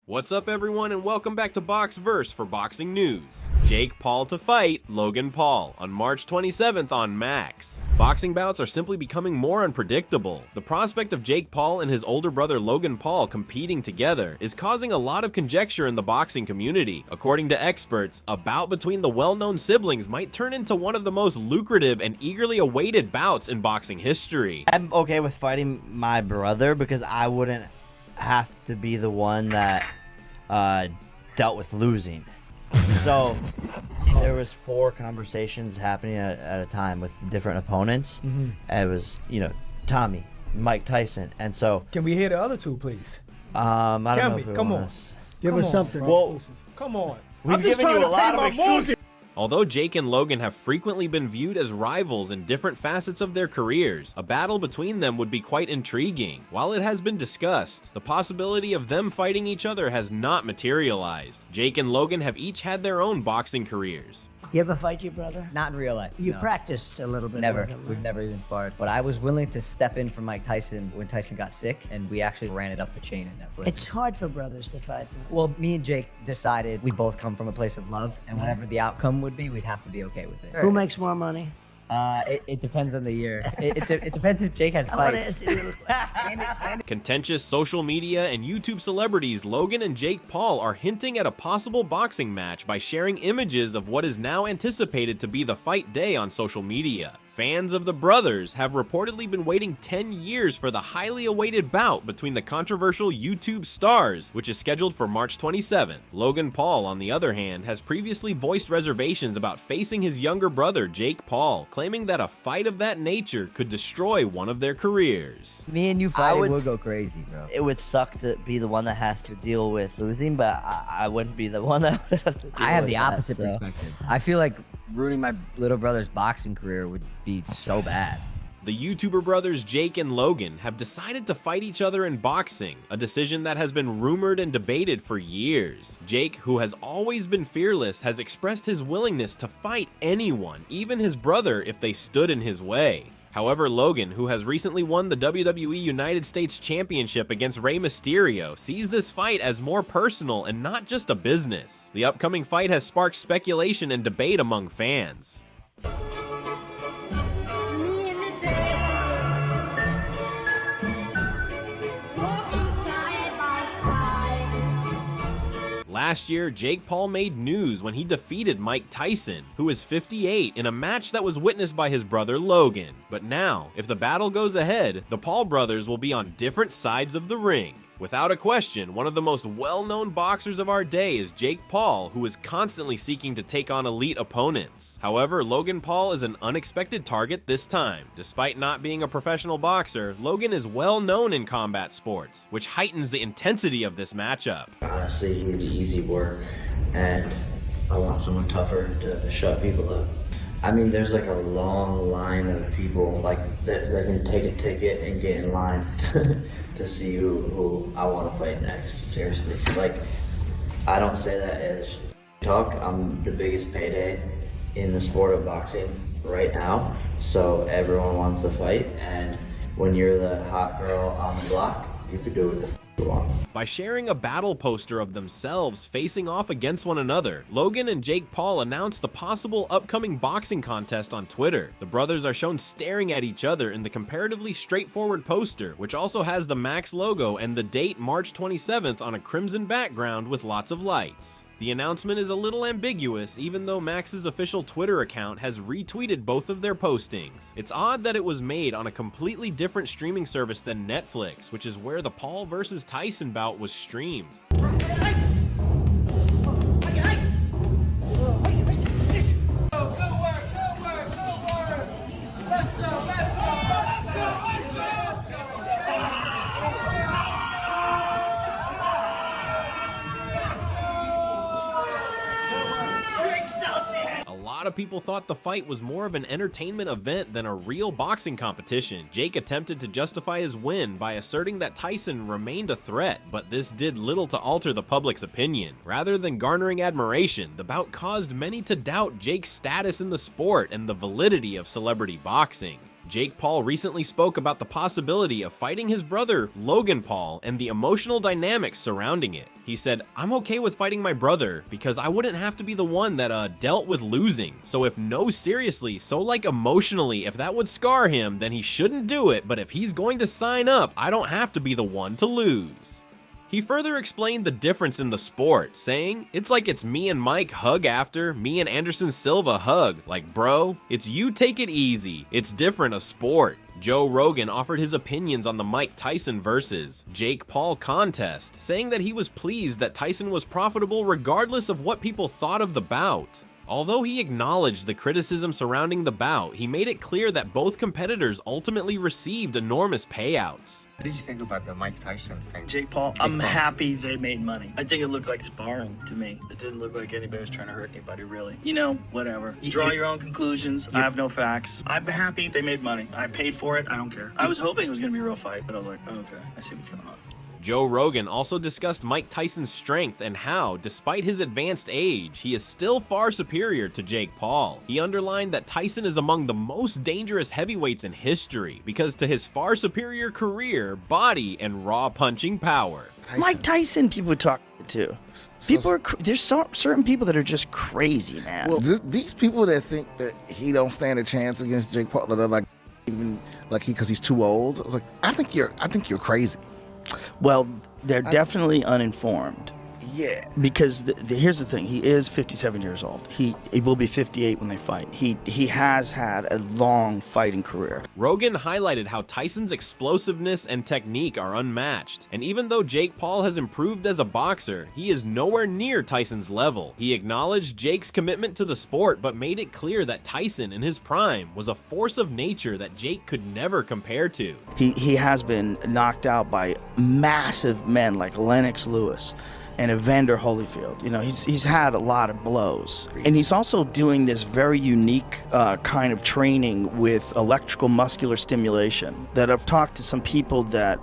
What's up everyone and welcome back to Boxverse for boxing news. Jake Paul to fight Logan Paul on March 27th on Max. Boxing bouts are simply becoming more unpredictable. The prospect of Jake Paul and his older brother Logan Paul competing together is causing a lot of conjecture in the boxing community. According to experts, a bout between the well-known siblings might turn into one of the most lucrative and eagerly awaited bouts in boxing history. I'm okay with fighting my brother because I wouldn't have to be the one that dealt with losing. So there was 4 conversations happening at a time with different opponents. It was, Tommy, Mike Tyson, and so can we hear the other 2, please? I don't know if come on. Give us something. Well, Come on. we've given you a lot of excuses. Although Jake and Logan have frequently been viewed as rivals in different facets of their careers, a battle between them would be quite intriguing. While it has been discussed, the possibility of them fighting each other has not materialized. Jake and Logan have each had their own boxing careers. You ever fight your brother? Not in real life. You no. practiced a little bit. Never. with him, We've right? never even sparred. But I was willing to step in for Mike Tyson when Tyson got sick, and we actually ran it up the chain in Netflix. It's hard for brothers to fight. Well, me and Jake decided we both come from a place of love, and whatever the outcome would be, we'd have to be okay with it. Who makes more money? It depends on the year. It depends if Jake has I want to fights. ask you a little question. Contentious social media and YouTube celebrities Logan and Jake Paul are hinting at a possible boxing match by sharing images of what is now anticipated to be the fight day on social media. Fans of the brothers have reportedly been waiting 10 years for the highly awaited bout between the controversial YouTube stars, which is scheduled for March 27th. Logan Paul, on the other hand, has previously voiced reservations about facing his younger brother Jake Paul, claiming that a fight of that nature could destroy one of their careers. Me and you fighting would go crazy, bro. It would suck to be the one that has to deal with losing, but I wouldn't be the one that would have to deal I have with the that, opposite so. perspective. I feel like ruining my little brother's boxing career would be so bad. The YouTuber brothers Jake and Logan have decided to fight each other in boxing, a decision that has been rumored and debated for years. Jake, who has always been fearless, has expressed his willingness to fight anyone, even his brother, if they stood in his way. However, Logan, who has recently won the WWE United States Championship against Rey Mysterio, sees this fight as more personal and not just a business. The upcoming fight has sparked speculation and debate among fans. Last year, Jake Paul made news when he defeated Mike Tyson, who is 58, in a match that was witnessed by his brother Logan. But now, if the battle goes ahead, the Paul brothers will be on different sides of the ring. Without a question, one of the most well-known boxers of our day is Jake Paul, who is constantly seeking to take on elite opponents. However, Logan Paul is an unexpected target this time. Despite not being a professional boxer, Logan is well known in combat sports, which heightens the intensity of this matchup. Honestly, he's easy work, and I want someone tougher to shut people up. I mean, there's like a long line of people like that can take a ticket and get in line to see who I want to fight next. Seriously, like I don't say that as talk. I'm the biggest payday in the sport of boxing right now, so everyone wants to fight. And when you're the hot girl on the block, you can do what the f you want. By sharing a battle poster of themselves facing off against one another, Logan and Jake Paul announced the possible upcoming boxing contest on Twitter. The brothers are shown staring at each other in the comparatively straightforward poster, which also has the Max logo and the date March 27th on a crimson background with lots of lights. The announcement is a little ambiguous, even though Max's official Twitter account has retweeted both of their postings. It's odd that it was made on a completely different streaming service than Netflix, which is where the Paul vs. Tyson bout was streamed. A lot of people thought the fight was more of an entertainment event than a real boxing competition. Jake attempted to justify his win by asserting that Tyson remained a threat, but this did little to alter the public's opinion. Rather than garnering admiration, the bout caused many to doubt Jake's status in the sport and the validity of celebrity boxing. Jake Paul recently spoke about the possibility of fighting his brother, Logan Paul, and the emotional dynamics surrounding it. He said, "I'm okay with fighting my brother because I wouldn't have to be the one that dealt with losing. So if no, seriously, so like emotionally, if that would scar him, then he shouldn't do it. But if he's going to sign up, I don't have to be the one to lose." He further explained the difference in the sport, saying, "It's like it's me and Mike hug after, me and Anderson Silva hug. Like, bro, it's you take it easy. It's different a sport." Joe Rogan offered his opinions on the Mike Tyson versus Jake Paul contest, saying that he was pleased that Tyson was profitable regardless of what people thought of the bout. Although he acknowledged the criticism surrounding the bout, he made it clear that both competitors ultimately received enormous payouts. What did you think about the Mike Tyson thing? Jake Paul, I'm happy they made money. I think it looked like sparring to me. It didn't look like anybody was trying to hurt anybody, really. You know, whatever. You draw your own conclusions. I have no facts. I'm happy they made money. I paid for it. I don't care. I was hoping it was going to be a real fight, but I was like, oh, okay, I see what's going on. Joe Rogan also discussed Mike Tyson's strength and how, despite his advanced age, he is still far superior to Jake Paul. He underlined that Tyson is among the most dangerous heavyweights in history because to his far superior career, body, and raw punching power. Mike Tyson, people talk to. People are there's certain people that are just crazy, man. Well, these people that think that he don't stand a chance against Jake Paul, they're like, even like because he's too old. I was like, I think you're crazy. Well, they're definitely uninformed. Yeah. Because here's the thing. He is 57 years old. He will be 58 when they fight. He has had a long fighting career. Rogan highlighted how Tyson's explosiveness and technique are unmatched. And even though Jake Paul has improved as a boxer, he is nowhere near Tyson's level. He acknowledged Jake's commitment to the sport, but made it clear that Tyson in his prime was a force of nature that Jake could never compare to. He has been knocked out by massive men like Lennox Lewis and Evander Holyfield. You know, he's had a lot of blows. And he's also doing this very unique kind of training with electrical muscular stimulation that I've talked to some people that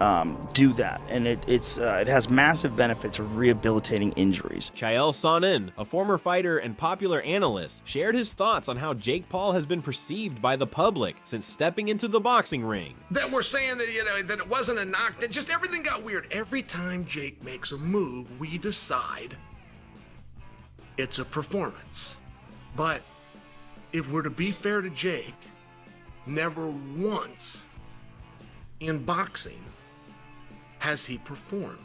do that. And it has massive benefits of rehabilitating injuries. Chael Sonnen, a former fighter and popular analyst, shared his thoughts on how Jake Paul has been perceived by the public since stepping into the boxing ring. That we're saying that, you know, that it wasn't a knock, that just everything got weird. Every time Jake makes a move, we decide it's a performance. But if we're to be fair to Jake, never once in boxing has he performed.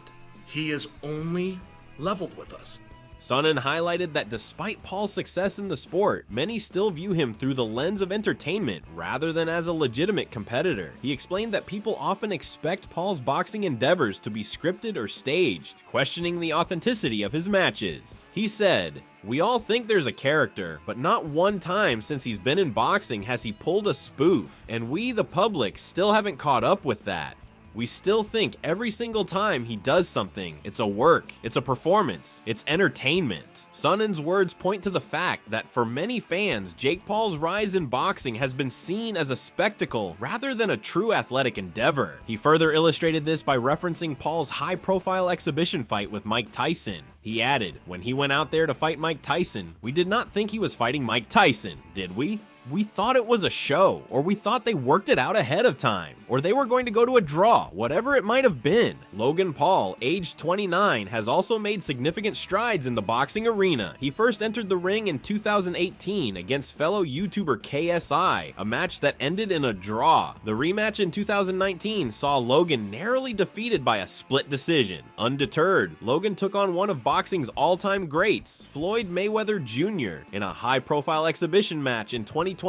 He is only leveled with us. Sonnen highlighted that despite Paul's success in the sport, many still view him through the lens of entertainment rather than as a legitimate competitor. He explained that people often expect Paul's boxing endeavors to be scripted or staged, questioning the authenticity of his matches. He said, "We all think there's a character, but not one time since he's been in boxing has he pulled a spoof, and we, the public, still haven't caught up with that. We still think every single time he does something, it's a work, it's a performance, it's entertainment." Sonnen's words point to the fact that for many fans, Jake Paul's rise in boxing has been seen as a spectacle rather than a true athletic endeavor. He further illustrated this by referencing Paul's high-profile exhibition fight with Mike Tyson. He added, "When he went out there to fight Mike Tyson, we did not think he was fighting Mike Tyson, did we? We thought it was a show, or we thought they worked it out ahead of time, or they were going to go to a draw, whatever it might have been." Logan Paul, aged 29, has also made significant strides in the boxing arena. He first entered the ring in 2018 against fellow YouTuber KSI, a match that ended in a draw. The rematch in 2019 saw Logan narrowly defeated by a split decision. Undeterred, Logan took on one of boxing's all-time greats, Floyd Mayweather Jr., in a high-profile exhibition match in 2021.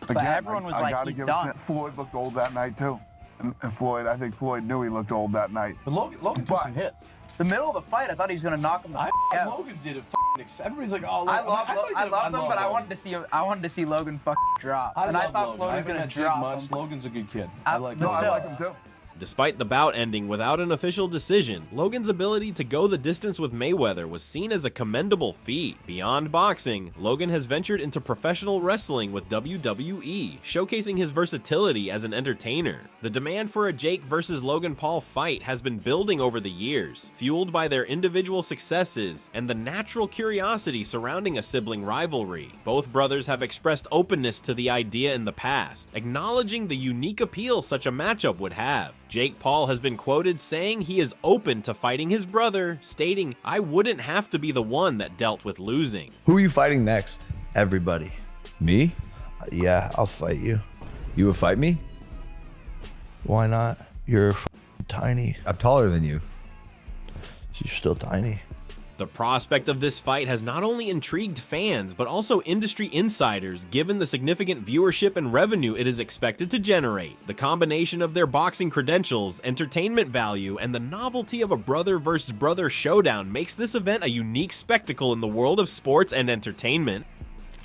But everyone was like, he's done. Floyd looked old that night too. And I think Floyd knew he looked old that night. But Logan took some hits. The middle of the fight, I thought he was gonna knock him the f out. Logan did it. Everybody's like, "Oh, I love him, but I wanted to see Logan drop. And I thought Floyd was gonna drop him. Logan's a good kid. I like him too. Despite the bout ending without an official decision, Logan's ability to go the distance with Mayweather was seen as a commendable feat. Beyond boxing, Logan has ventured into professional wrestling with WWE, showcasing his versatility as an entertainer. The demand for a Jake versus Logan Paul fight has been building over the years, fueled by their individual successes and the natural curiosity surrounding a sibling rivalry. Both brothers have expressed openness to the idea in the past, acknowledging the unique appeal such a matchup would have. Jake Paul has been quoted saying he is open to fighting his brother, stating, "I wouldn't have to be the one that dealt with losing." Who are you fighting next? Everybody. Me? Yeah, I'll fight you. You would fight me? Why not? You're tiny. I'm taller than you. You're still tiny. The prospect of this fight has not only intrigued fans, but also industry insiders, given the significant viewership and revenue it is expected to generate. The combination of their boxing credentials, entertainment value, and the novelty of a brother versus brother showdown makes this event a unique spectacle in the world of sports and entertainment.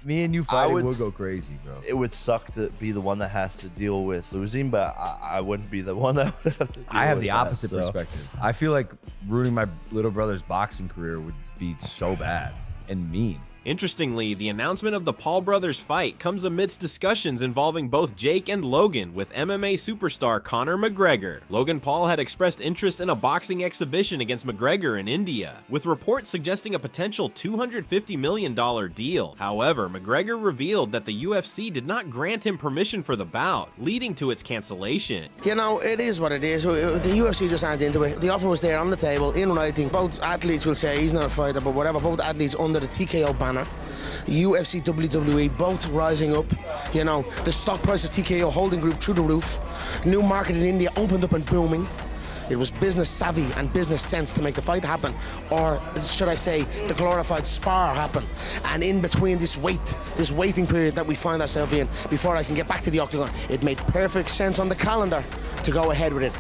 Me and you fighting would go crazy, bro. It would suck to be the one that has to deal with losing, but I wouldn't be the one that would have to deal I have with the that, opposite so. perspective. I feel like ruining my little brother's boxing career would be so bad and mean. Interestingly, the announcement of the Paul brothers fight comes amidst discussions involving both Jake and Logan with MMA superstar Conor McGregor. Logan Paul had expressed interest in a boxing exhibition against McGregor in India, with reports suggesting a potential $250 million deal. However, McGregor revealed that the UFC did not grant him permission for the bout, leading to its cancellation. You know, it is what it is. The UFC just aren't into it. The offer was there on the table, in writing. Both athletes will say he's not a fighter, but whatever, both athletes under the TKO banner. UFC, WWE, both rising up. You know, the stock price of TKO Holding Group through the roof. New market in India opened up and booming. It was business savvy and business sense to make the fight happen, or should I say, the glorified spar happen. And in between this waiting period that we find ourselves in, before I can get back to the octagon, it made perfect sense on the calendar to go ahead with it.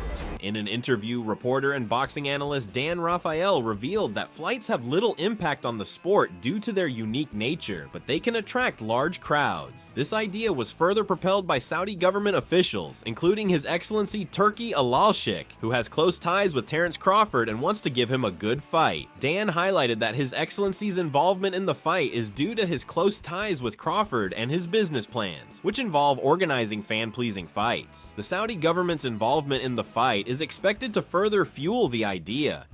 In an interview, reporter and boxing analyst Dan Rafael revealed that flights have little impact on the sport due to their unique nature, but they can attract large crowds. This idea was further propelled by Saudi government officials, including His Excellency Turki Al-Sheikh, who has close ties with Terence Crawford and wants to give him a good fight. Dan highlighted that His Excellency's involvement in the fight is due to his close ties with Crawford and his business plans, which involve organizing fan-pleasing fights. The Saudi government's involvement in the fight is expected to further fuel the idea.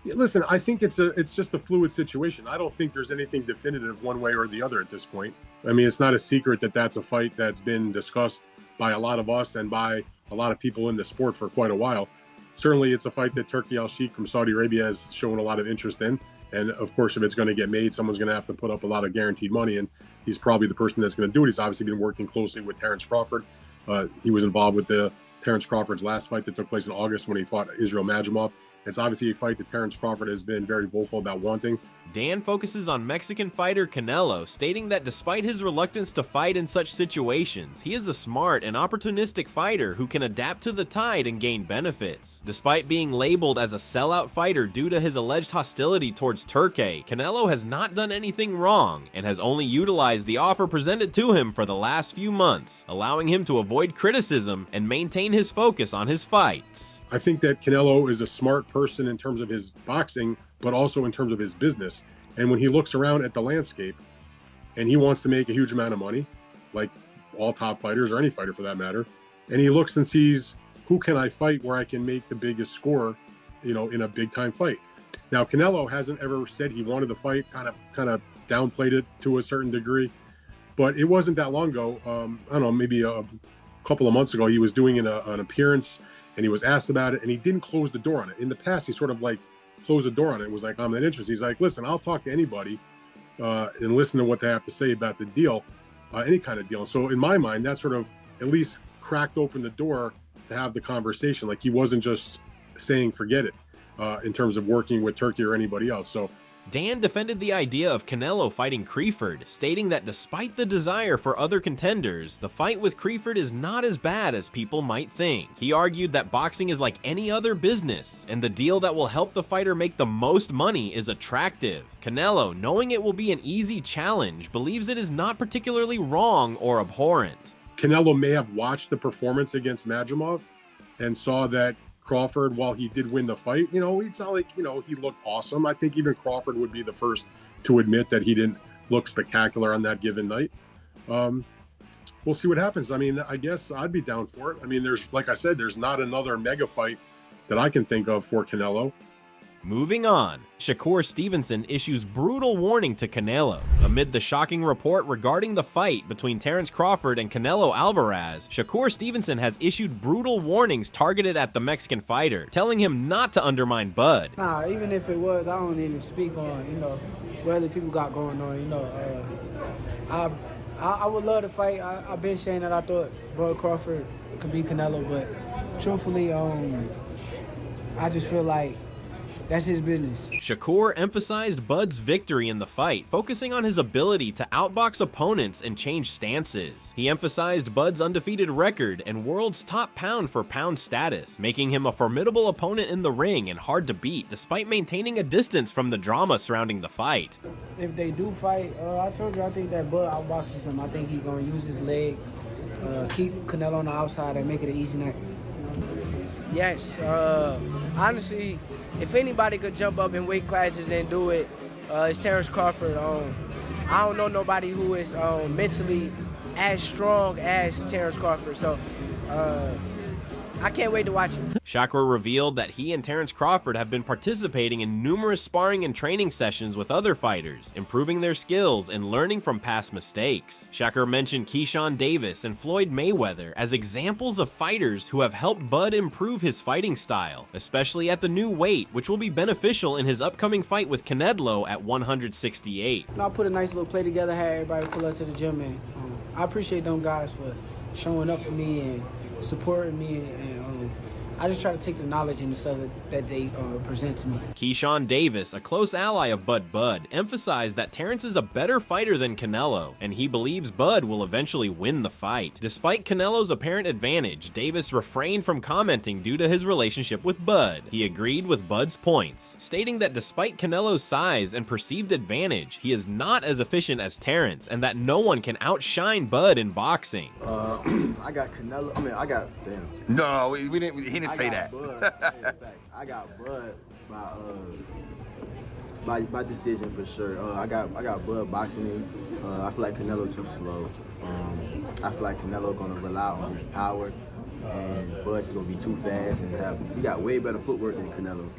Listen, I think it's just a fluid situation. I don't think there's anything definitive one way or the other at this point. I mean, it's not a secret that that's a fight that's been discussed by a lot of us and by a lot of people in the sport for quite a while. Certainly, it's a fight that Turki Al-Sheikh from Saudi Arabia has shown a lot of interest in. And of course, if it's going to get made, someone's going to have to put up a lot of guaranteed money. And he's probably the person that's going to do it. He's obviously been working closely with Terence Crawford. He was involved with Terence Crawford's last fight that took place in August when he fought Israel Madrimov. It's obviously a fight that Terence Crawford has been very vocal about wanting. Dan focuses on Mexican fighter Canelo, stating that despite his reluctance to fight in such situations, he is a smart and opportunistic fighter who can adapt to the tide and gain benefits. Despite being labeled as a sellout fighter due to his alleged hostility towards Turkey, Canelo has not done anything wrong and has only utilized the offer presented to him for the last few months, allowing him to avoid criticism and maintain his focus on his fights. I think that Canelo is a smart person in terms of his boxing, but also in terms of his business. And when he looks around at the landscape and he wants to make a huge amount of money, like all top fighters or any fighter for that matter, and he looks and sees, who can I fight where I can make the biggest score, you know, in a big time fight. Now, Canelo hasn't ever said he wanted the fight, kind of downplayed it to a certain degree, but it wasn't that long ago. I don't know, maybe a couple of months ago, he was doing an appearance and he was asked about it and he didn't close the door on it. In the past, he sort of like closed the door on it. It was like, I'm not interested. He's like, listen, I'll talk to anybody and listen to what they have to say about the deal, any kind of deal. So in my mind, that sort of at least cracked open the door to have the conversation. Like he wasn't just saying, forget it, in terms of working with Turkey or anybody else. So Dan defended the idea of Canelo fighting Crawford, stating that despite the desire for other contenders, the fight with Crawford is not as bad as people might think. He argued that boxing is like any other business, and the deal that will help the fighter make the most money is attractive. Canelo, knowing it will be an easy challenge, believes it is not particularly wrong or abhorrent. Canelo may have watched the performance against Madrimov and saw that Crawford, while he did win the fight, you know, it's not like, you know, he looked awesome. I think even Crawford would be the first to admit that he didn't look spectacular on that given night. We'll see what happens. I mean, I guess I'd be down for it. I mean, like I said, there's not another mega fight that I can think of for Canelo. Moving on, Shakur Stevenson issues brutal warning to Canelo. Amid the shocking report regarding the fight between Terence Crawford and Canelo Alvarez, Shakur Stevenson has issued brutal warnings targeted at the Mexican fighter, telling him not to undermine Bud. Nah, even if it was, I don't even speak on, what other people got going on, I would love to fight. I've been saying that I thought Bud Crawford could beat Canelo, but truthfully, I just feel like that's his business. Shakur emphasized Bud's victory in the fight, focusing on his ability to outbox opponents and change stances. He emphasized Bud's undefeated record and world's top pound-for-pound status, making him a formidable opponent in the ring and hard to beat, despite maintaining a distance from the drama surrounding the fight. If they do fight, I told you I think that Bud outboxes him. I think he's going to use his leg, keep Canelo on the outside and make it an easy night. Yes, honestly, if anybody could jump up in weight classes and do it, it's Terence Crawford. I don't know nobody who is mentally as strong as Terence Crawford, so I can't wait to watch it. Shakur revealed that he and Terence Crawford have been participating in numerous sparring and training sessions with other fighters, improving their skills and learning from past mistakes. Shakur mentioned Keyshawn Davis and Floyd Mayweather as examples of fighters who have helped Bud improve his fighting style, especially at the new weight, which will be beneficial in his upcoming fight with Canelo at 168. I'll put a nice little play together, have everybody pull up to the gym, and I appreciate them guys for showing up for me and supporting me, and I just try to take the knowledge and the stuff that they present to me. Keyshawn Davis, a close ally of Bud, emphasized that Terence is a better fighter than Canelo, and he believes Bud will eventually win the fight. Despite Canelo's apparent advantage, Davis refrained from commenting due to his relationship with Bud. He agreed with Bud's points, stating that despite Canelo's size and perceived advantage, he is not as efficient as Terence, and that no one can outshine Bud in boxing. I got Canelo. Damn. No, we didn't. He didn't say that. I got Bud by decision for sure. I got Bud boxing him. I feel like Canelo too slow. I feel like Canelo gonna rely on his power, and Bud's gonna be too fast, and he got way better footwork than Canelo.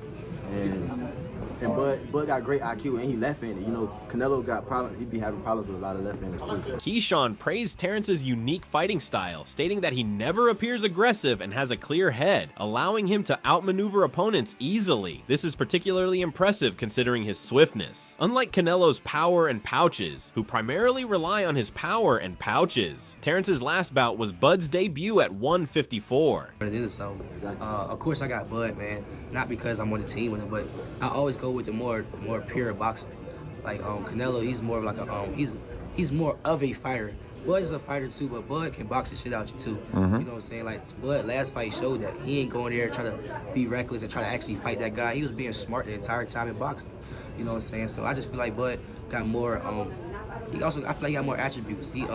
And Bud got great IQ, and he left-handed. Canelo got problems. He be having problems with a lot of left-handers too. So. Keyshawn praised Terrence's unique fighting style, stating that he never appears aggressive and has a clear head, allowing him to outmaneuver opponents easily. This is particularly impressive considering his swiftness. Unlike Canelo's power and pouches, who primarily rely on his power and pouches, Terrence's last bout was Bud's debut at 154. Of course, I got Bud, man. Not because I'm on the team with him, but I always go with the more pure boxer. Like Canelo, he's more of like he's more of a fighter. Bud is a fighter too, but Bud can box the shit out you too. You know what I'm saying? Like Bud last fight showed that he ain't going there trying to be reckless and try to actually fight that guy. He was being smart the entire time in boxing. You know what I'm saying? So I just feel like Bud got more. I feel like he got more attributes. He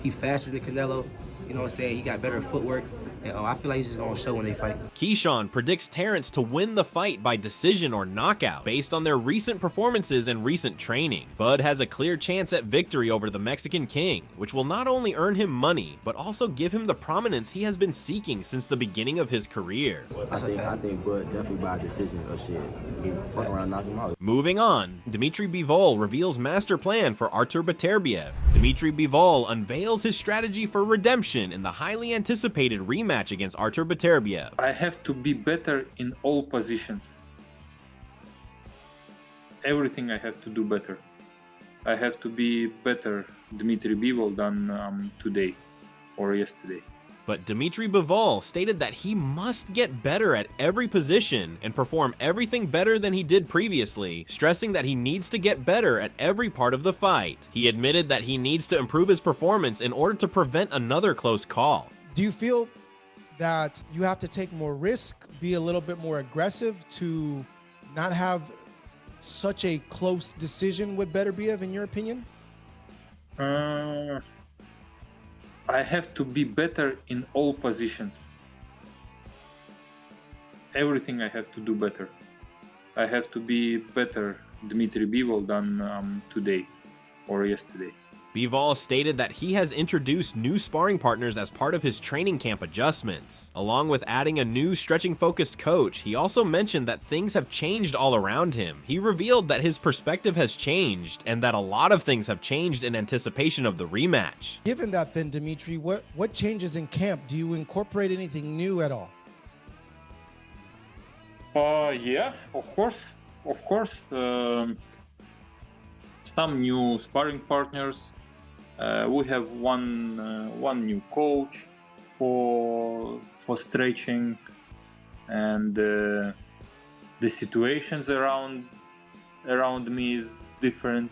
faster than Canelo. You know what I'm saying? He got better footwork. And I feel like he's just gonna show when they fight. Keyshawn predicts Terence to win the fight by decision or knockout based on their recent performances and recent training. Bud has a clear chance at victory over the Mexican King, which will not only earn him money, but also give him the prominence he has been seeking since the beginning of his career. I think Bud definitely by decision or shit. He fuck around, knock him out. Moving on, Dmitry Bivol reveals master plan for Artur Beterbiev. Dmitry Bivol unveils his strategy for redemption in the highly anticipated rematch against Artur Beterbiev. I have to be better in all positions. Everything I have to do better. I have to be better Dmitry Bivol than today or yesterday. But Dmitry Bivol stated that he must get better at every position and perform everything better than he did previously, stressing that he needs to get better at every part of the fight. He admitted that he needs to improve his performance in order to prevent another close call. Do you feel that you have to take more risk, be a little bit more aggressive to not have such a close decision with Beterbiev, in your opinion? I have to be better in all positions. Everything I have to do better. I have to be better Dmitry Bivol than today or yesterday. Bivol stated that he has introduced new sparring partners as part of his training camp adjustments. Along with adding a new stretching-focused coach, he also mentioned that things have changed all around him. He revealed that his perspective has changed and that a lot of things have changed in anticipation of the rematch. Given that then, Dmitry, what changes in camp? Do you incorporate anything new at all? Yeah, of course. Some new sparring partners. We have one new coach for stretching, and the situations around me is different,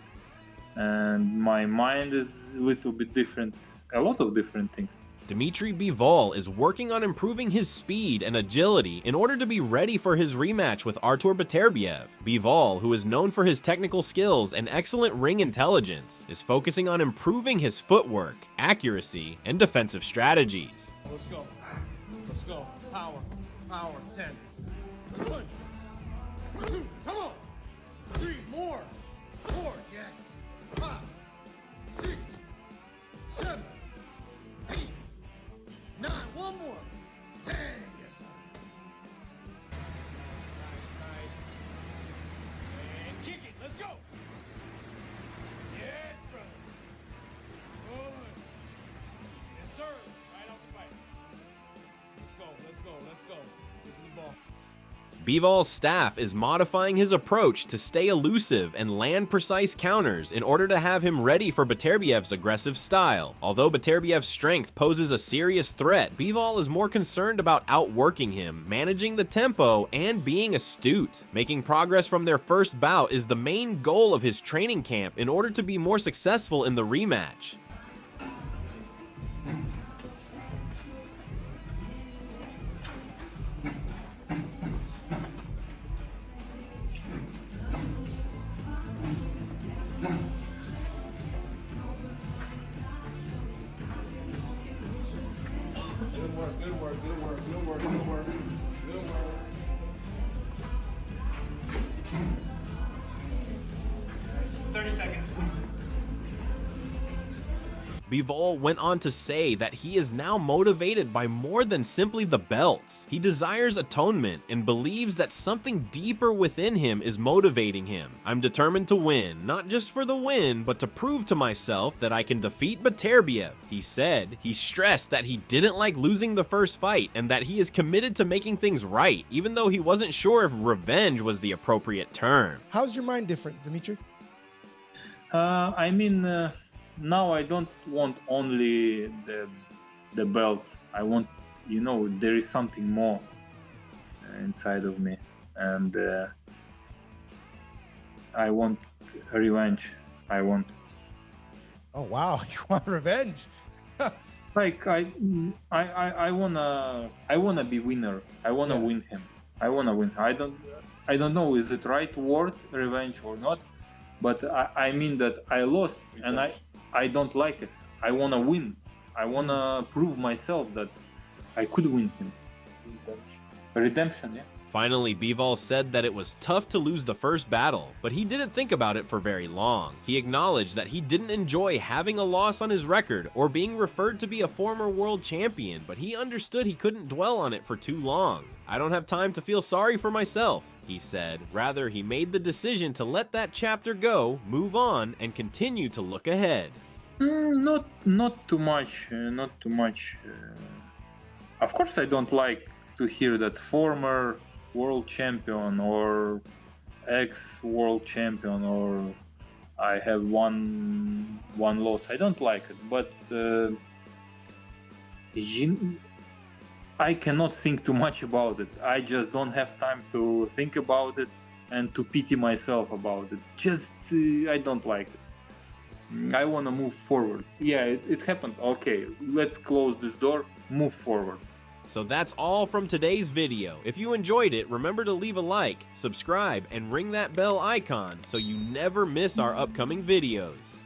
and my mind is a little bit different. A lot of different things. Dmitry Bivol is working on improving his speed and agility in order to be ready for his rematch with Artur Beterbiev. Bivol, who is known for his technical skills and excellent ring intelligence, is focusing on improving his footwork, accuracy, and defensive strategies. Let's go. Let's go. Power. Power. 10. One. Come on. 3 more. 4. Yes. 5. 6. 7. 8. 9, one more. 10. Yes, sir. Nice. And kick it. Let's go. Yes, brother. Good. Yes, sir. Right off the bike. Let's go. Give me the ball. Bivol's staff is modifying his approach to stay elusive and land precise counters in order to have him ready for Beterbiev's aggressive style. Although Beterbiev's strength poses a serious threat, Bivol is more concerned about outworking him, managing the tempo, and being astute. Making progress from their first bout is the main goal of his training camp in order to be more successful in the rematch. Good work. 30 seconds. Bivol went on to say that he is now motivated by more than simply the belts. He desires atonement and believes that something deeper within him is motivating him. I'm determined to win, not just for the win, but to prove to myself that I can defeat Beterbiev, he said. He stressed that he didn't like losing the first fight and that he is committed to making things right, even though he wasn't sure if revenge was the appropriate term. How's your mind different, Dmitry? Now I don't want only the belts. I want, there is something more inside of me, and I want revenge. I want. Oh wow, you want revenge? Like I wanna be winner. I wanna win him. I wanna win. I don't know is it right word revenge or not, but I mean that I lost and I don't like it. I want to win. I want to prove myself that I could win him. Redemption, yeah. Finally, Bivol said that it was tough to lose the first battle, but he didn't think about it for very long. He acknowledged that he didn't enjoy having a loss on his record or being referred to be a former world champion, but he understood he couldn't dwell on it for too long. I don't have time to feel sorry for myself, he said. Rather, he made the decision to let that chapter go, move on, and continue to look ahead. Not too much. Of course, I don't like to hear that former world champion or ex-world champion or I have one loss. I don't like it, but I cannot think too much about it. I just don't have time to think about it and to pity myself about it. I don't like it. I want to move forward. Yeah, it happened. Okay, let's close this door, move forward. So that's all from today's video. If you enjoyed it, remember to leave a like, subscribe, and ring that bell icon so you never miss our upcoming videos.